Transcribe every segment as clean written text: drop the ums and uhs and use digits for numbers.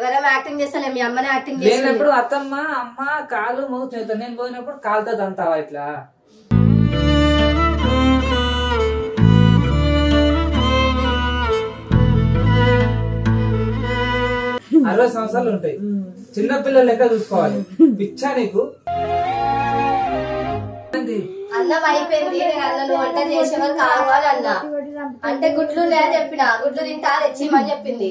ఎవరైనా యాక్టింగ్ చేస్తా మీ అమ్మనే యాక్టింగ్ లేనప్పుడు అత్తమ్మ అమ్మ కాలు మౌత్ చేస్తా, నేను పోయినప్పుడు కాలుతో తంతావా ఇట్లా? 60 సంవత్సరాలు ఉంటాయి, చిన్న పిల్లలు లెక్క చూసుకోవాలి. పిచ్చా నీకు? అన్నం అయిపోయింది, నేను అన్నం వంట చేసేవారు కావాలి అన్న అంటే గుడ్లు లేదా చెప్పిన గుడ్లు తింటా తెచ్చిమని చెప్పింది.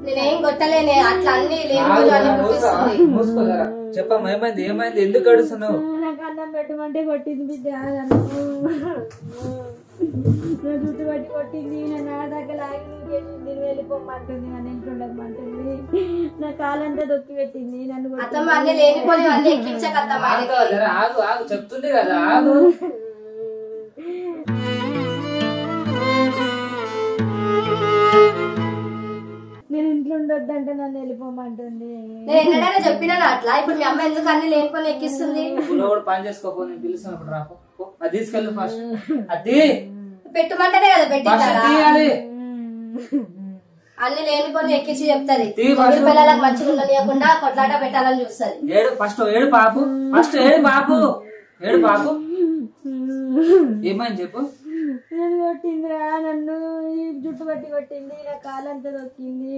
నేనేం కొట్టలేనే, అట్లా అన్ని చెప్పమ్మా ఏమైంది ఏమైంది ఎందుకు అడుస్తున్నావు? నాకు అన్నం పెట్టమంటే కొట్టింది బిడ్డ, నా జుట్టు పట్టి కొట్టింది, నా దగ్గర లాగింది, వెళ్ళిపోమంటుంది, నన్ను ఇంట్లో ఉండమంటుంది, నా కాలంతా దొక్కి పెట్టింది, నన్ను చెప్తుంది కదా ఆగు. నేను ఇంట్లో ఉండొద్దంటే నన్ను వెళ్ళిపోమంటుంది. నేను ఎన్నడైనా చెప్పినా అట్లా? ఇప్పుడు మీ అమ్మ ఎందుకు అన్ని లేనిపోయి ఎక్కిస్తుంది? పని చేసుకోపో, నేను పిలుస్తున్నప్పుడు రాపో, అది తీసుకెళ్ళు ఫస్ట్. అది పెట్టమంటేనే కదా పెట్టిందా? అన్ని లేనిపోయి ఎక్కించి చెప్తాది, పిల్లలకు మంచిగా ఉండనియకుండా కొట్లాట పెట్టాలని చూస్తుంది. ఏడు ఫస్ట్ ఏడు పాపు, ఫస్ట్ ఏడు పాపు, ఏడు పాపు. ఏమైంది చెప్పు? నన్ను కొట్టిందిరా, నన్ను జుట్టు పట్టి కొట్టింది, నా కాలంతా దొక్కింది,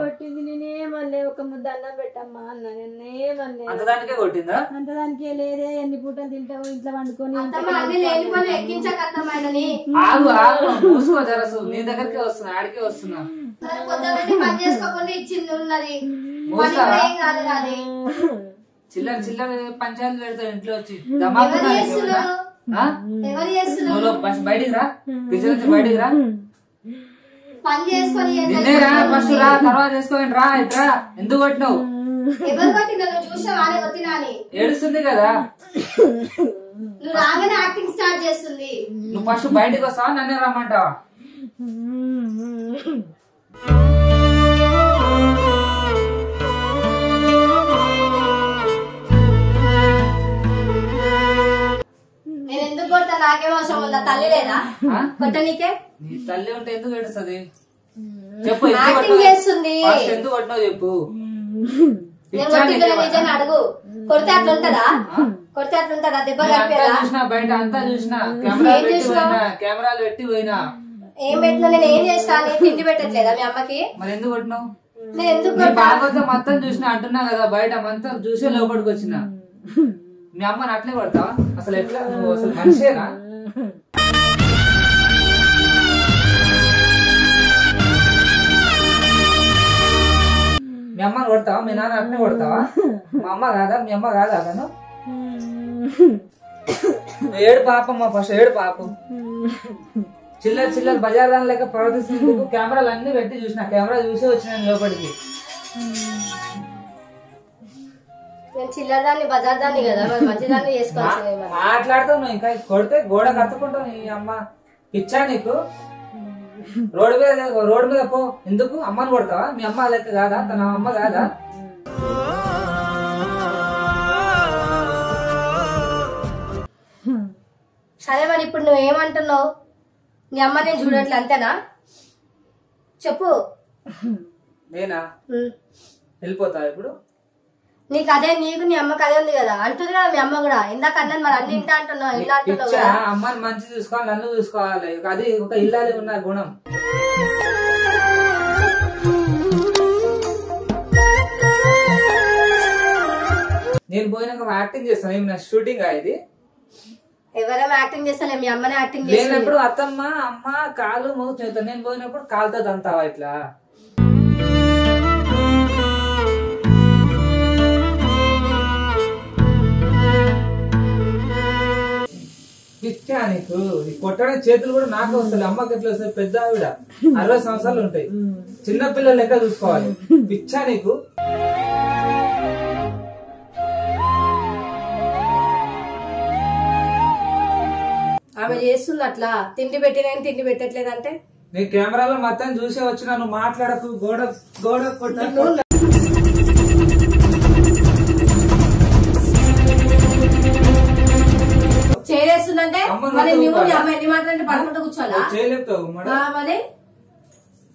కొట్టింది. నేనేమనలే, ఒక ముద్ద అన్నం పెట్టమ్మా అన్న, నేనేమనలే. అంతదానికే కొట్టిందా? అంతదానికే లేదే, ఎన్ని పూటలు తింటావు ఇంట్లో వండుకొని. నీ దగ్గరకే వస్తున్నా, ఆడికే వస్తున్నా. పని చేసుకోకుండా ఇచ్చింది ఉన్నది, చిల్లర చిల్లర పంచాయతీ పెడతాడు ఇంట్లో వచ్చి. బయటికి రా, కిచెన్ నుంచి బయటికి రా, పని చేసుకొని నిన్నేరా ఫస్ట్ రా, తర్వాత చేసుకోండి రా. ఇట్రా, ఎందుకు కొట్టినావు? ఏడుస్తుంది కదా, నువ్వు రాగానే యాక్టింగ్ స్టార్ట్ చేస్తుంది. నువ్వు ఫస్ట్ బయటకు వస్తావా, నన్నే రమ్మంటావా? నేను ఎందుకు కొడతా? నాకేం అవసరం ఉందా? తల్లి లేదా కొట్టనీకే? నీ తల్లి ఉంటే ఎందుకు ఏడుస్తుంది చెప్పు? యాక్టింగ్ చేస్తుంది, ఎందుకు కొట్టినావు చెప్పు? నిజాన్ని అడుగు. కొడితే అట్లుంటదా? కొడితే అట్లుంటదా? దెబ్బ చూసినా బయట అంతా చూసినా, కెమెరాలు పెట్టి పోయినా. ఏం పెట్టినా? నేను ఏం చేస్తా? నేను తిండి పెట్టట్లేదా మీ అమ్మకి? మరి ఎందుకు కొట్టినావు? నేను ఎందుకు బాగోతే మొత్తం చూసినా అంటున్నా కదా, బయట మొత్తం చూసే లోపలికి వచ్చిన. మీ అమ్మని అట్లే కొడతావా? అసలు ఎట్లా నువ్వు అసలు మనిషేనా? మీ అమ్మని కొడతావా? మీ నాన్న అట్లే కొడతావా? మా అమ్మ కాదా? మీ అమ్మ కాదా? తను ఏడు పాపమ్మ, ఫస్ట్ ఏడు పాపం. చిల్లర చిల్లర బజార్ దాని లెక్క ప్రవర్తిస్తున్నందుకు కెమెరాలు అన్ని పెట్టి చూసిన, కెమెరా చూసి వచ్చిన లోపలికి. నేను చిల్లరదాన్ని బజార్ దాన్ని కదా, మంచిదాన్ని చేసుకోవాలి. మాట్లాడుతావు నువ్వు, ఇంకా కొడితే గోడ కత్తుకుంటావు. నీ అమ్మ పిచ్చా నీకు? రోడ్డు మీద పో. ఎందుకు అమ్మని కొడతావా? మీ అమ్మ లెక్క కాదా? తన అమ్మ కాదా? సరే మరి ఇప్పుడు నువ్వేమంటున్నావు? నీ అమ్మ నేను చూడట్లే అంతేనా? చెప్పు. నేనా వెళ్ళిపోతా ఇప్పుడు? నీకు అదే, నీకు నీ అమ్మకి అదే ఉంది కదా. అంటుంది కదా మీ అమ్మ కూడా, ఇందాక అన్నాను మరి అన్ని ఇంటా అంటున్నావు, ఇలా అంటున్నావు కదా. అమ్మని మంచి చూసుకోవాలి, నన్ను చూసుకోవాలి, అది ఒక ఇల్లాలి ఉన్న గుణం. నేను పోయినాక యాక్టింగ్ చేస్తాను, ఏమి నా షూటింగ్ ఇది? ఎవరైనా యాక్టింగ్ చేస్తాను, మీ అమ్మనే యాక్టింగ్ లేనప్పుడు అత్తమ్మ అమ్మ కాలు మౌత్ చేస్తాను, నేను పోయినప్పుడు కాలుతో తంతావా ఇట్లా? పిచ్చా నీకు? కొట్టడం చేతులు కూడా నాకు వస్తాయి, అమ్మకి ఎట్లా వస్తాయి? పెద్ద ఆవిడ 60 సంవత్సరాలు ఉంటాయి, చిన్న పిల్లలు లెక్క చూసుకోవాలి. పిచ్చా నీకు? ఆమె చేస్తుంది అట్లా, తిండి పెట్టిన తిండి పెట్టట్లేదంటే. నీ కెమెరాలో మొత్తం చూసే వచ్చిన, నువ్వు మాట్లాడకు. గోడ గోడ కొట్ట చేస్తుందంటే అమ్మ మరి నువ్వు నీ అమ్మ ఎన్ని మాటలు అంటే పడుకుంటూ కూర్చోాలా చేయలేపుతావు మరి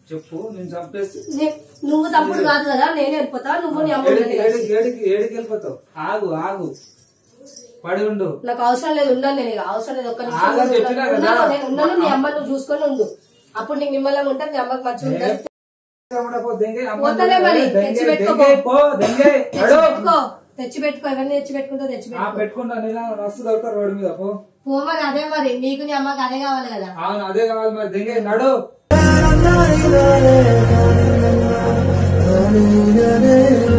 చెప్పు నేను చంపేసి నువ్వు తప్పుడు కాదు కదా నేను వెళ్ళిపోతా నువ్వు నీ అమ్మ ఏడికి వెళ్ళిపోతావు ఆగు పడి ఉండు నాకు అవసరం లేదు ఉన్నాను నేను ఇక అవసరం లేదు ఒక్క నిమిషం ఉన్నాను నీ అమ్మ నువ్వు చూసుకొని ఉండు అప్పుడు నీకు నిమ్మలం ఉంటుంది నీ అమ్మకి మంచిగా ఉంటుంది పోతలే మరి తెచ్చి పెట్టుకో తెచ్చి పెట్టుకో ఎవరిని తెచ్చి పెట్టుకుంటా తెచ్చి పెట్టుకుంటా నేను మస్తు దొరుకుతారు రోడ్డు మీద పో మరి అదే మరి నీకు నీ అమ్మకి అదే కావాలి కదా అవును అదే కావాలి మరి దెంగే నడు na na na na na na na na na